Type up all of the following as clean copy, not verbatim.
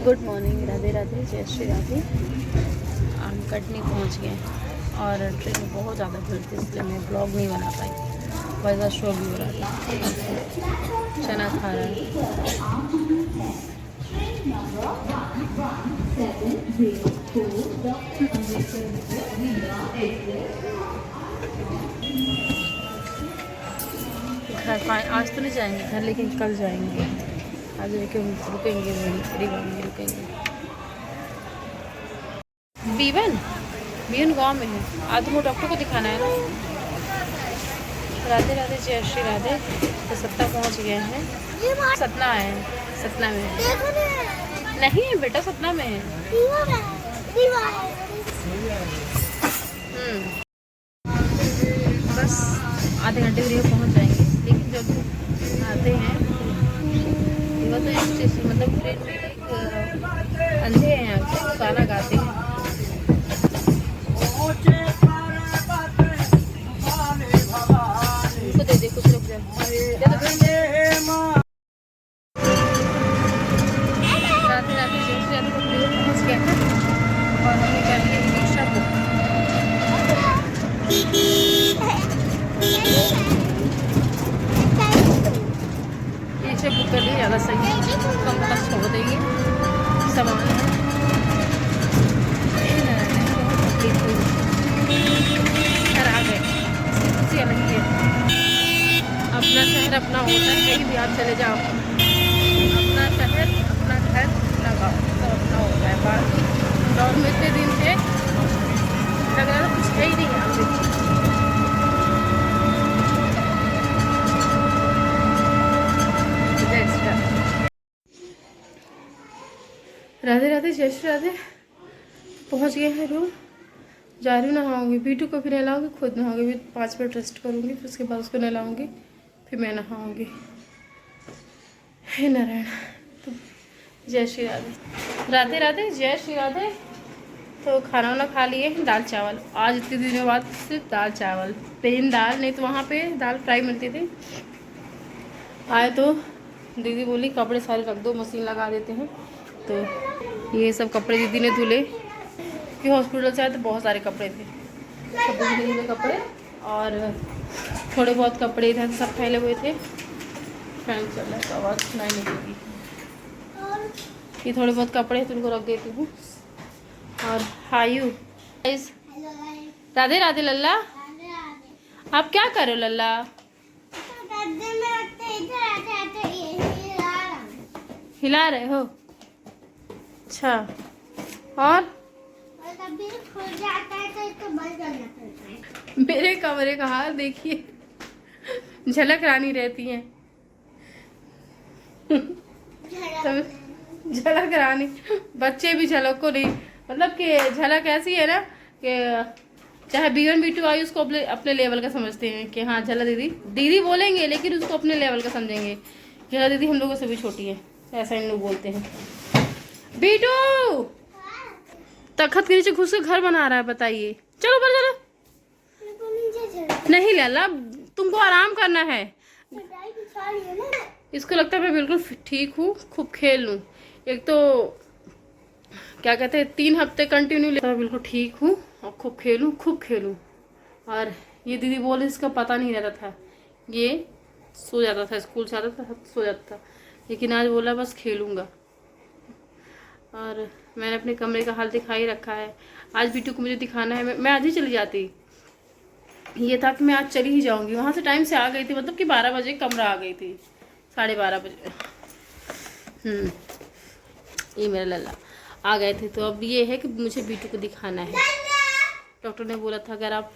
Good morning, Radhe Radhe, जय श्री राधे। हम कटनी पहुंच गए और ट्रेन में बहुत ज़्यादा भीड़ थी, इसलिए मैं ब्लॉग नहीं बना पाई। वैसा शो भी हो रहा था। चना खा रहा है। घर आज तो नहीं जाएंगे घर, लेकिन कल जाएंगे। आज रुकेंगे वहीं रुकेंगे। बीवन गांव में है। आज वो डॉक्टर को दिखाना है ना। राधे राधे, जय श्री राधे। तो सतना पहुंच गए हैं। सतना है, सतना में है। नहीं है बेटा, सतना में है। बस आधे घंटे में पहुंच जाएंगे। लेकिन जब आते हैं वो तो स्टेशन मतलब ट्रेन में एक अंधे हैं यहाँ के, गाना गाते हैं। उनको दे दे कुछ, रुक जा, राधे राधे, जैसे राधे को पहुँच गया है और हमने कर लिया रिक्शा बुक। रिक्शा बुक कर लिए, ज़्यादा सही है, कम कष्ट छोड़ देंगे। सामान है घर आ गए, खुशी अलग है। अपना शहर अपना होता है, कहीं भी आप चले जाओ, अपना शहर अपना घर अपना गाँव सब अपना होता है। बाकी दौड़ में इतने दिन से लग रहा था कुछ है ही नहीं यहाँ पे। राधे राधे, जय श्री राधे। पहुँच गए हैं रूम। जा रही हूँ, नहाऊंगी। बीटू को फिर नहलाऊंगी, खुद नहाऊंगी। 5 मिनट रेस्ट करूँगी, फिर उसके बाद उसको नहलाऊंगी, फिर मैं नहाऊंगी। हे नारायण। तो जय श्री राधे, राधे राधे, जय श्री राधे। तो खाना वाना खा लिए, दाल चावल। आज इतने दिनों बाद सिर्फ दाल चावल, प्लेन दाल। नहीं तो वहाँ पे दाल फ्राई मिलती थी। आए तो दीदी बोली कपड़े सारे रख दो, मशीन लगा देते हैं। तो ये सब कपड़े दीदी ने धुले, कि हॉस्पिटल से आए तो बहुत सारे कपड़े थे। सब धुले कपड़े और थोड़े बहुत कपड़े इधर सब फैले हुए थे। फैन चल रहा है तो आवाज़ सुनाई नहीं देगी। ये थोड़े बहुत कपड़े तो उनको रख देती हूँ। और हायू राधे राधे। लल्ला आप क्या कर रहे हो? लल्ला हिला रहे हो? अच्छा। और मेरे कमरे का हाल देखिए, झलक रानी रहती हैं। झलक रानी, बच्चे भी झलक को नहीं, मतलब कि झलक ऐसी है ना कि चाहे B1 B2 आई उसको अपने लेवल का समझते हैं कि हाँ झलक दीदी दीदी बोलेंगे, लेकिन उसको अपने लेवल का समझेंगे। झलक दीदी हम लोगों से भी छोटी है, ऐसा इन लोग बोलते हैं। बीटू तखत के नीचे घुस के घर बना रहा है, बताइए। चलो ऊपर चलो। नहीं लाला, तुमको आराम करना है। इसको लगता है मैं बिल्कुल ठीक हूँ, खूब खेल लूँ। एक तो क्या कहते हैं 3 हफ्ते कंटिन्यू लेता है, बिल्कुल ठीक हूँ और खूब खेलूँ। और ये दीदी बोले इसका पता नहीं रहता था, ये सो जाता था, स्कूल से आता था सो जाता था। लेकिन आज बोला बस खेलूँगा। और मैंने अपने कमरे का हाल दिखा ही रखा है। आज बीटू को मुझे दिखाना है। मैं आज ही चली जाती, ये था कि मैं आज चली ही जाऊंगी। वहाँ से टाइम से आ गई थी, मतलब कि 12 बजे कमरा आ गई थी, 12:30 बजे। ये मेरा लल्ला आ गए थे। तो अब ये है कि मुझे बीटू को दिखाना है। डॉक्टर ने बोला था अगर आप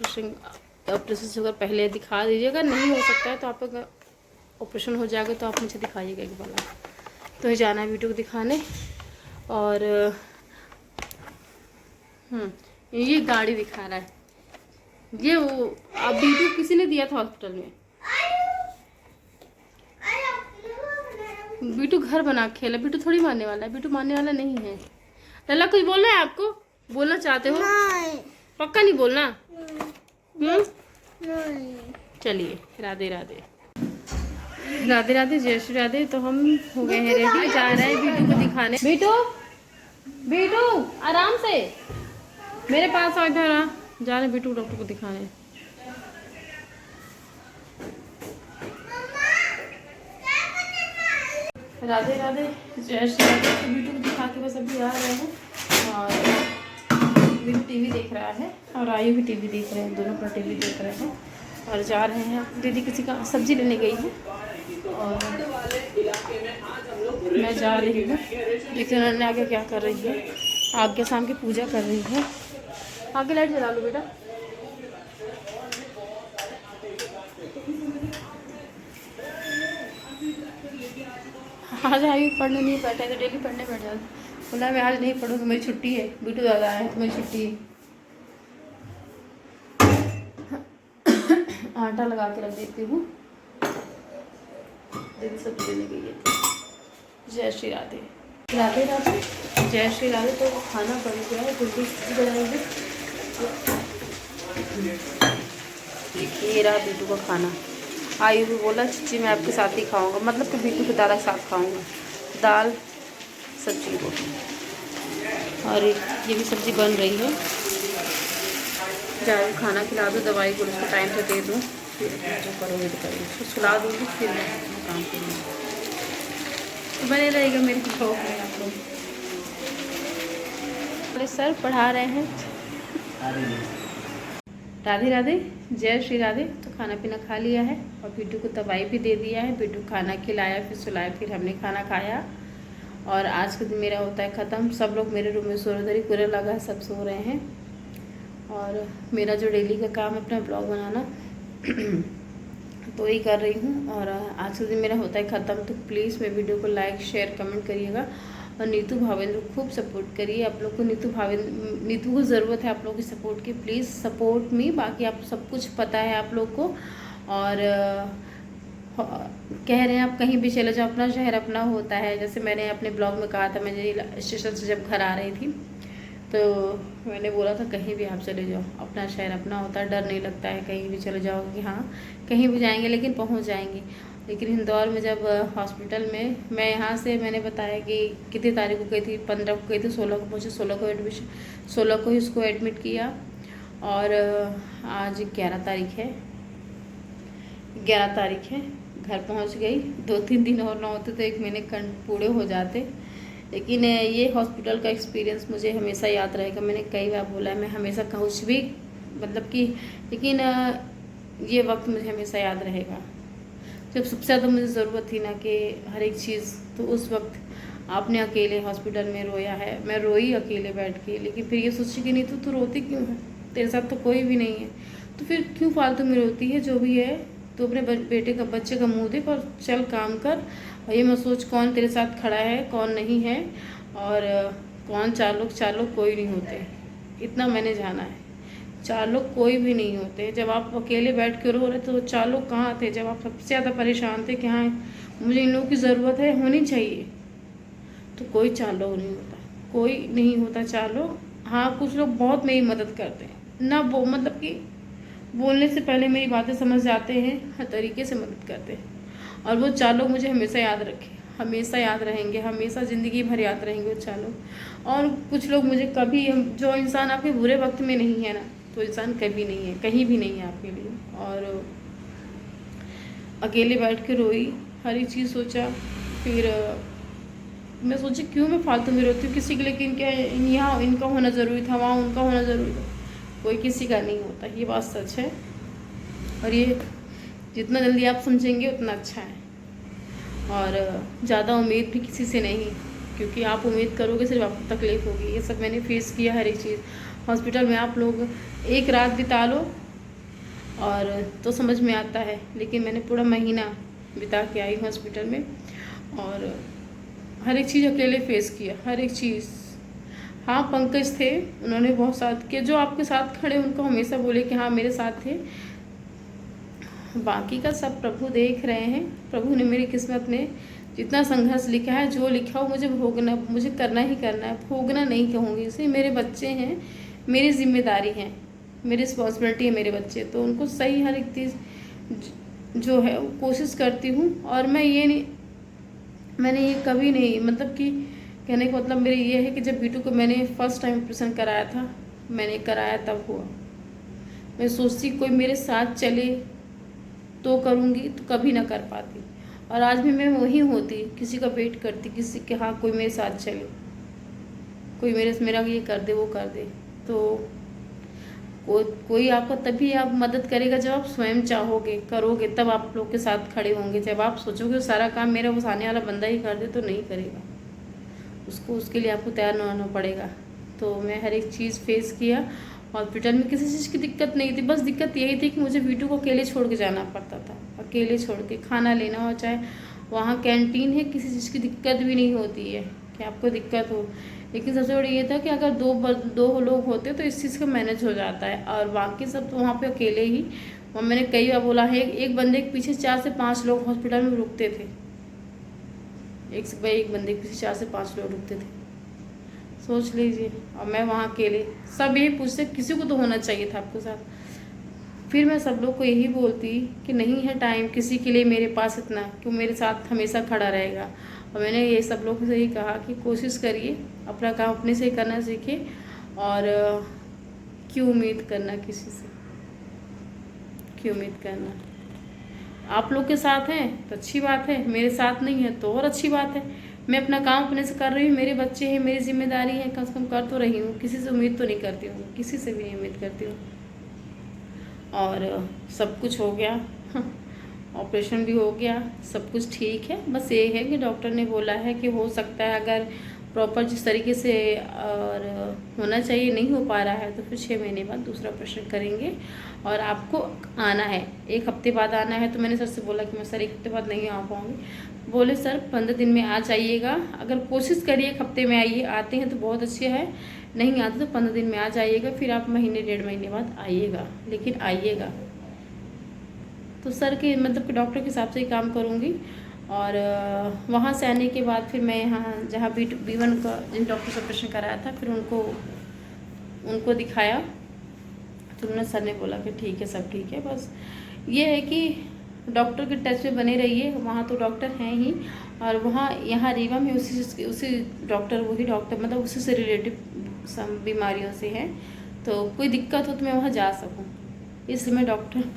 ऑपरेशन से अगर पहले दिखा दीजिएगा, नहीं हो सकता है तो आप अगर ऑपरेशन हो जाएगा तो आप मुझे दिखाइएगा एक बार। तो जाना है बीटू को दिखाने। और ये गाड़ी दिखा रहा है, ये वो अब बीटू किसी ने दिया था हॉस्पिटल में। बीटू घर बना खेला, बीटू थोड़ी मारने वाला है, बीटू मारने वाला नहीं है। लल्ला कुछ बोलना है आपको? बोलना चाहते हो? नहीं। पक्का नहीं बोलना? नहीं। चलिए, राधे राधे, राधे राधे, जय श्री राधे। तो हम हो गए हैं रेडी, जा रहे हैं बीटू को दिखाने। बीटू बेटू आराम से मेरे पास आओ, इधर आ। जा रहे बेटू डॉक्टर को दिखाने। राधे राधे, जय श्री राधे। तो बेटू को दिखा के बस अभी आ रहे हैं। और बेटू टीवी देख रहा है और आयु भी टीवी देख रहे हैं, दोनों अपना टीवी देख रहे हैं। और जा रहे हैं, दीदी किसी का सब्जी लेने गई है और मैं जा रही हूँ। देखिए उन्होंने आगे क्या कर रही है, आगे शाम की पूजा कर रही है। आगे लाइट जला लो बेटा। आज आयु पढ़ने नहीं बैठे तो डेली पढ़ने बैठ जाते। बोला मैं आज नहीं पढ़ूँगी, मेरी छुट्टी है। बेटू ज़्यादा आए तो मेरी छुट्टी है। आटा लगा के रख देती हूँ। दीदी सब्जी लेने गई है। जय श्री राधे। राधे राधे, जय श्री राधे। तो खाना बन गया है, बिल्कुल सब्जी बनाएंगे। देखिए ये रहा बिट्टू का खाना। आयु भी बोला चिच्ची मैं आपके साथ ही खाऊंगा, मतलब कि बिट्टू के दादा के साथ खाऊंगा, दाल सब्जी रोटी। और ये भी सब्जी बन रही है। जाए खाना खिला दो, दवाई को उसको टाइम से दे दूँ, फिर जो करोगे तो करोगे। उसको सुला दूँगी फिर मैं अपना काम करूँगी। बने रहेगा मेरी ब्लॉग में आप लोग। सर पढ़ा रहे हैं। राधे राधे, जय श्री राधे। तो खाना पीना खा लिया है और बिट्टू को दवाई भी दे दिया है। बिट्टू खाना खिलाया, फिर सुलाया, फिर हमने खाना खाया। और आज का दिन मेरा होता है ख़त्म। सब लोग मेरे रूम में सो रहे, उधर कूलर लगा है, सब सो रहे हैं। और मेरा जो डेली का काम है अपना ब्लॉग बनाना तो ही कर रही हूँ। और आज का दिन मेरा होता है ख़त्म। तो प्लीज़ मेरे वीडियो को लाइक शेयर कमेंट करिएगा। और नीतू भावेंद्र को खूब सपोर्ट करिए। आप लोग को नीतू को ज़रूरत है आप लोगों की सपोर्ट की। Please support me. बाकी आप सब कुछ पता है आप लोग को। और कह रहे हैं आप कहीं भी चले जाओ, अपना शहर अपना होता है। जैसे मैंने अपने ब्लॉग में कहा था, मैं स्टेशन से जब घर आ रही थी तो मैंने बोला था कहीं भी आप चले जाओ, अपना शहर अपना होता है, डर नहीं लगता है। कहीं भी चले जाओगे कि हाँ कहीं भी जाएंगे लेकिन पहुंच जाएंगे। लेकिन इंदौर में जब हॉस्पिटल में मैं यहाँ से मैंने बताया कि कितनी तारीख को गई थी, 15 को गई थी, 16 को पहुँचे, 16 को ही उसको एडमिट किया। और आज 11 तारीख है, 11 तारीख है। घर पहुँच गई। 2-3 दिन और ना होते तो 1 महीने पूरे हो जाते। लेकिन ये हॉस्पिटल का एक्सपीरियंस मुझे हमेशा याद रहेगा। मैंने कई बार बोला है, मैं हमेशा कुछ भी मतलब कि, लेकिन ये वक्त मुझे हमेशा याद रहेगा जब सबसे ज़्यादा मुझे ज़रूरत थी ना कि हर एक चीज़। तो उस वक्त आपने अकेले हॉस्पिटल में रोया है। मैं रोई अकेले बैठ के, लेकिन फिर ये सोची कि नहीं तो रोती क्यों है, तेरे साथ तो कोई भी नहीं है, तो फिर क्यों फालतू में रोती है। जो भी है तो अपने बच्चे का मुँह देख और चल काम कर। और ये मत सोच कौन तेरे साथ खड़ा है कौन नहीं है, और कौन 4 लोग कोई नहीं होते। इतना मैंने जाना है, 4 लोग कोई भी नहीं होते। जब आप अकेले बैठ के रो रहे तो 4 लोग कहाँ थे जब आप सबसे ज़्यादा परेशान थे कि हाँ मुझे इन लोगों की ज़रूरत है, होनी चाहिए। तो कोई 4 लोग नहीं होता, कोई नहीं होता 4 लोग। हाँ कुछ लोग बहुत मेरी मदद करते हैं ना, वो मतलब कि बोलने से पहले मेरी बातें समझ जाते हैं, हर तरीके से मदद करते हैं। और वो 4 लोग मुझे हमेशा याद रखे, हमेशा याद रहेंगे, हमेशा ज़िंदगी भर याद रहेंगे वो 4 लोग। और कुछ लोग मुझे कभी, जो इंसान आपके बुरे वक्त में नहीं है ना, तो इंसान कभी नहीं है, कहीं भी नहीं है आपके लिए। और अकेले बैठ के रोई, हर एक चीज़ सोचा। फिर मैं सोची क्यों मैं फालतू में रोती हूँ किसी के लिए, कि यहाँ इनका होना ज़रूरी था, वहाँ उनका होना ज़रूरी था। कोई किसी का नहीं होता, ये बात सच है। और ये जितना जल्दी आप समझेंगे उतना अच्छा है। और ज़्यादा उम्मीद भी किसी से नहीं, क्योंकि आप उम्मीद करोगे सिर्फ आपको तकलीफ़ होगी। ये सब मैंने फेस किया, हर एक चीज़। हॉस्पिटल में आप लोग एक रात बिता लो और तो समझ में आता है, लेकिन मैंने पूरा महीना बिता के आई हॉस्पिटल में। और हर एक चीज़ अकेले फेस किया, हर एक चीज़। हाँ पंकज थे, उन्होंने बहुत साथ किया। जो आपके साथ खड़े उनको हमेशा बोले कि हाँ मेरे साथ थे। बाकी का सब प्रभु देख रहे हैं। प्रभु ने मेरी किस्मत में जितना संघर्ष लिखा है, जो लिखा हो मुझे भोगना, मुझे करना ही करना है। भोगना नहीं कहूँगी इसे, मेरे बच्चे हैं, मेरी जिम्मेदारी है, मेरी रिस्पॉन्सिबिलिटी है मेरे बच्चे। तो उनको सही हर एक चीज़ जो है कोशिश करती हूँ। और मैं ये नहीं, मैंने ये कभी नहीं मतलब कि कहने का मतलब मेरे ये है कि जब बीटू को मैंने फर्स्ट टाइम ऑपरेशन कराया था, मैंने कराया तब हुआ। मैं सोचती कोई मेरे साथ चले तो करूँगी, तो कभी ना कर पाती। और आज भी मैं वही होती, किसी का वेट करती, किसी के हाँ कोई मेरे साथ चले, कोई मेरा ये कर दे वो कर दे। तो कोई आपको तभी आप मदद करेगा जब आप स्वयं चाहोगे, करोगे, तब आप लोग के साथ खड़े होंगे। जब आप सोचोगे सारा काम मेरा वो सामने वाला बंदा ही कर दे, तो नहीं करेगा, उसके लिए आपको तैयार होना पड़ेगा। तो मैं हर एक चीज़ फेस किया। हॉस्पिटल में किसी चीज़ की दिक्कत नहीं थी, बस दिक्कत यही थी कि मुझे बीटू को अकेले छोड़ के जाना पड़ता था। अकेले छोड़ के खाना लेना हो, चाहे वहाँ कैंटीन है, किसी चीज़ की दिक्कत भी नहीं होती है कि आपको दिक्कत हो। लेकिन सबसे बड़ी ये था कि अगर दो लोग होते तो इस चीज़ का मैनेज हो जाता है, और बाकी सब तो वहाँ पे अकेले ही। और मैंने कई बार बोला है, एक बंदे के पीछे 4 से 5 लोग हॉस्पिटल में रुकते थे। एक बंदे के पीछे 4 से 5 लोग रुकते थे, सोच लीजिए। और मैं वहाँ अकेले, सब यही पूछते किसी को तो होना चाहिए था आपके साथ। फिर मैं सब लोग को यही बोलती कि नहीं है टाइम किसी के लिए मेरे पास इतना, क्यों मेरे साथ हमेशा खड़ा रहेगा। और मैंने ये सब लोगों से ही कहा कि कोशिश करिए, अपना काम अपने से ही करना सीखिए, और क्यों उम्मीद करना किसी से, क्यों उम्मीद करना। आप लोग के साथ हैं तो अच्छी बात है, मेरे साथ नहीं है तो और अच्छी बात है। मैं अपना काम अपने से कर रही हूँ, मेरे बच्चे हैं, मेरी जिम्मेदारी है, कम से कम कर तो रही हूँ। किसी से उम्मीद तो नहीं करती हूँ, किसी से भी नहीं उम्मीद करती हूँ। और सब कुछ हो गया, ऑपरेशन भी हो गया, सब कुछ ठीक है। बस ये है कि डॉक्टर ने बोला है कि हो सकता है अगर प्रॉपर जिस तरीके से और होना चाहिए नहीं हो पा रहा है, तो फिर 6 महीने बाद दूसरा ऑपरेशन करेंगे। और आपको आना है 1 हफ्ते बाद आना है। तो मैंने सर से बोला कि मैं सर 1 हफ्ते बाद नहीं आ पाऊँगी। बोले सर 15 दिन में आ जाइएगा, अगर कोशिश करिए 1 हफ्ते में आइए, आते हैं तो बहुत अच्छे है, नहीं आते तो 15 दिन में आ जाइएगा, फिर आप महीने 1.5 महीने बाद आइएगा, लेकिन आइएगा। तो सर के मतलब कि डॉक्टर के हिसाब से ही काम करूँगी। और वहाँ से आने के बाद फिर मैं यहाँ जहाँ B1 का जिन डॉक्टर से ऑपरेशन कराया था, फिर उनको दिखाया। तो उन्होंने सर ने बोला कि ठीक है, सब ठीक है, बस ये है कि डॉक्टर के टच में बने रहिए। वहाँ तो डॉक्टर हैं ही, और वहाँ यहाँ रीवा में उसी डॉक्टर, वही डॉक्टर मतलब उसी से रिलेटिव सब बीमारियों से हैं। तो कोई दिक्कत हो तो मैं वहाँ जा सकूँ, इसलिए मैं डॉक्टर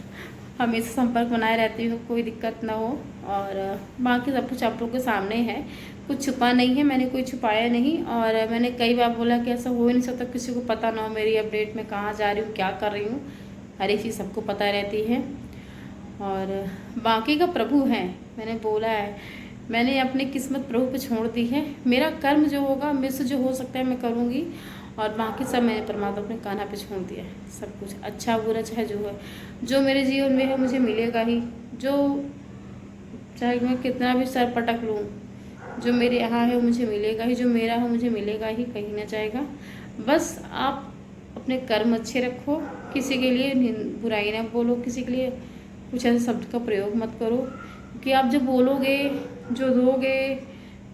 हमेशा संपर्क बनाए रहती हूँ, कोई दिक्कत ना हो। और बाकी सब कुछ आप लोग के सामने है, कुछ छुपा नहीं है, मैंने कोई छुपाया नहीं। और मैंने कई बार बोला कि ऐसा हो ही नहीं सकता किसी को पता ना हो मेरी अपडेट, में कहाँ जा रही हूँ, क्या कर रही हूँ, हर एक चीज़ सबको पता रहती है। और बाकी का प्रभु है, मैंने बोला है, मैंने अपनी किस्मत प्रभु पे छोड़ दी है। मेरा कर्म जो होगा, मेरे से जो हो सकता है मैं करूँगी, और बाकी सब मैंने परमात्मा अपने कान्हा पे छोड़ दिया है। सब कुछ अच्छा बुरा चाहे जो है, जो मेरे जीवन में है मुझे मिलेगा ही। जो चाहे मैं कितना भी सर पटक लूँ, जो मेरे यहाँ है वो मुझे मिलेगा ही, जो मेरा है मुझे मिलेगा ही, कहीं ना जाएगा। बस आप अपने कर्म अच्छे रखो, किसी के लिए बुराई ना बोलो, किसी के लिए कुछ ऐसे शब्द का प्रयोग मत करो। कि आप जो बोलोगे, जो दोगे,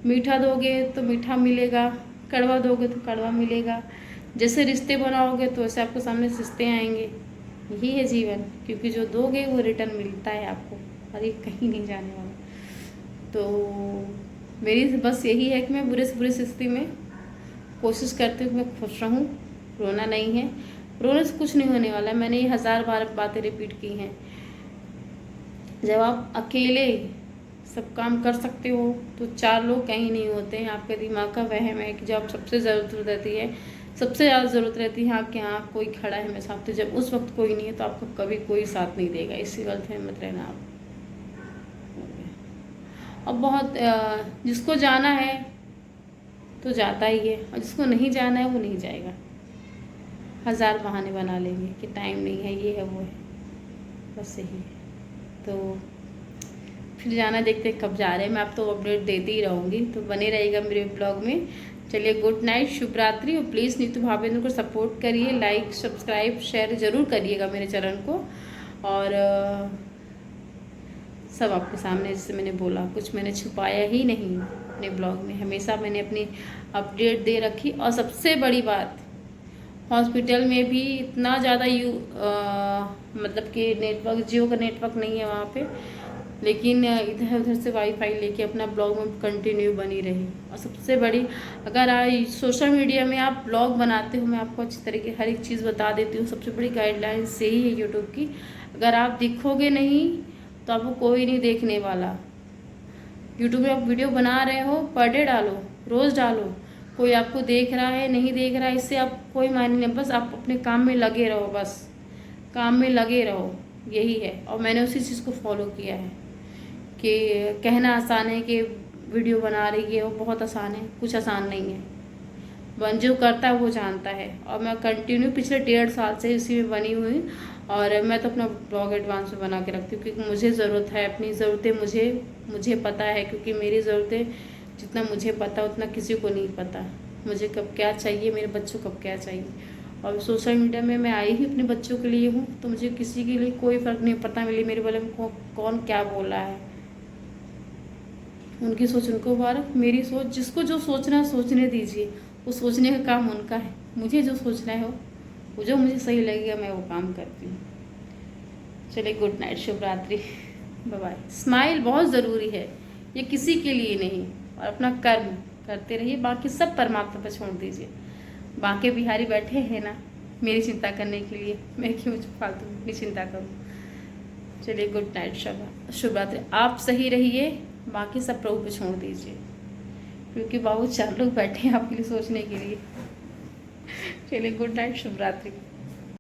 मीठा दोगे तो मीठा मिलेगा, कड़वा दोगे तो कड़वा मिलेगा। जैसे रिश्ते बनाओगे तो वैसे आपके सामने रिश्ते आएंगे। यही है जीवन, क्योंकि जो दोगे वो रिटर्न मिलता है आपको, और ये कहीं नहीं जाने वाला। तो मेरी बस यही है कि मैं बुरे से बुरी स्थिति में कोशिश करती हूँ कि मैं खुश रहूँ, रोना नहीं है, रोने से कुछ नहीं होने वाला। मैंने ये 1000 बार बातें रिपीट की हैं। जब आप अकेले सब काम कर सकते हो तो 4 लोग कहीं नहीं होते हैं। आपके दिमाग का वहम है कि जब सबसे ज़रूरत रहती है, सबसे ज़्यादा ज़रूरत रहती है आपके यहाँ कोई खड़ा है मेरे साथ, तो जब उस वक्त कोई नहीं है तो आपको कभी कोई साथ नहीं देगा। इसी गलत में मत रहना आप। और बहुत जिसको जाना है तो जाता ही है, और जिसको नहीं जाना है वो नहीं जाएगा। 1000 बहाने बना लेंगे कि टाइम नहीं है, ये है वो है, बस यही है। तो फिर जाना, देखते कब जा रहे हैं। मैं आप तो अपडेट देती ही रहूँगी, तो बने रहेगा मेरे ब्लॉग में। चलिए, गुड नाइट, शुभ रात्रि। और प्लीज़ नीतू भावेंद्र को सपोर्ट करिए, लाइक सब्सक्राइब शेयर ज़रूर करिएगा मेरे चैनल को। और सब आपके सामने, जैसे मैंने बोला, कुछ मैंने छुपाया ही नहीं अपने ब्लॉग में, हमेशा मैंने अपनी अपडेट दे रखी। और सबसे बड़ी बात, हॉस्पिटल में भी इतना ज़्यादा मतलब कि नेटवर्क, जियो का नेटवर्क नहीं है वहाँ पे, लेकिन इधर उधर से वाईफाई लेके अपना ब्लॉग में कंटिन्यू बनी रही। और सबसे बड़ी, अगर सोशल मीडिया में आप ब्लॉग बनाते हो, मैं आपको अच्छी तरीके हर एक चीज़ बता देती हूँ। सबसे बड़ी गाइडलाइंस यही है यूट्यूब की, अगर आप दिखोगे नहीं तो आपको कोई नहीं देखने वाला। यूट्यूब में आप वीडियो बना रहे हो, पर डे डालो, रोज़ डालो, कोई आपको देख रहा है नहीं देख रहा है इससे आप कोई मायने नहीं। बस आप अपने काम में लगे रहो, बस काम में लगे रहो, यही है। और मैंने उसी चीज़ को फॉलो किया है कि कहना आसान है कि वीडियो बना रही है, वो बहुत आसान है, कुछ आसान नहीं है। जो करता है वो जानता है। और मैं कंटिन्यू पिछले 1.5 साल से इसी में बनी हुई। और मैं तो अपना ब्लॉग एडवांस में बना के रखती हूँ, क्योंकि मुझे ज़रूरत है, अपनी ज़रूरतें मुझे पता है। क्योंकि मेरी ज़रूरतें जितना मुझे पता उतना किसी को नहीं पता। मुझे कब क्या चाहिए, मेरे बच्चों को कब क्या चाहिए। और सोशल मीडिया में मैं आई ही अपने बच्चों के लिए हूँ, तो मुझे किसी के लिए कोई फ़र्क नहीं पड़ता मेरे बारे में कौन क्या बोल रहा है। उनकी सोच उनको मारो, मेरी सोच, जिसको जो सोचना है सोचने दीजिए, वो सोचने का काम उनका है। मुझे जो सोचना है वो जो मुझे सही लगेगा मैं वो काम करती हूँ। चलिए, गुड नाइट, शुभ रात्रि, बाय बाय। स्माइल बहुत ज़रूरी है, ये किसी के लिए नहीं। और अपना कर्म करते रहिए, बाकी सब परमात्मा पर छोड़ दीजिए। बाकी बिहारी बैठे हैं ना मेरी चिंता करने के लिए, मैं क्यों फालतू की चिंता करूँ। चलिए, गुड नाइट, शुभ रात्रि। आप सही रहिए, बाकी सब प्रभु पे छोड़ दीजिए, क्योंकि बाबू 4 लोग बैठे हैं आपके लिए सोचने के लिए। चलिए, गुड नाइट, शुभ रात्रि।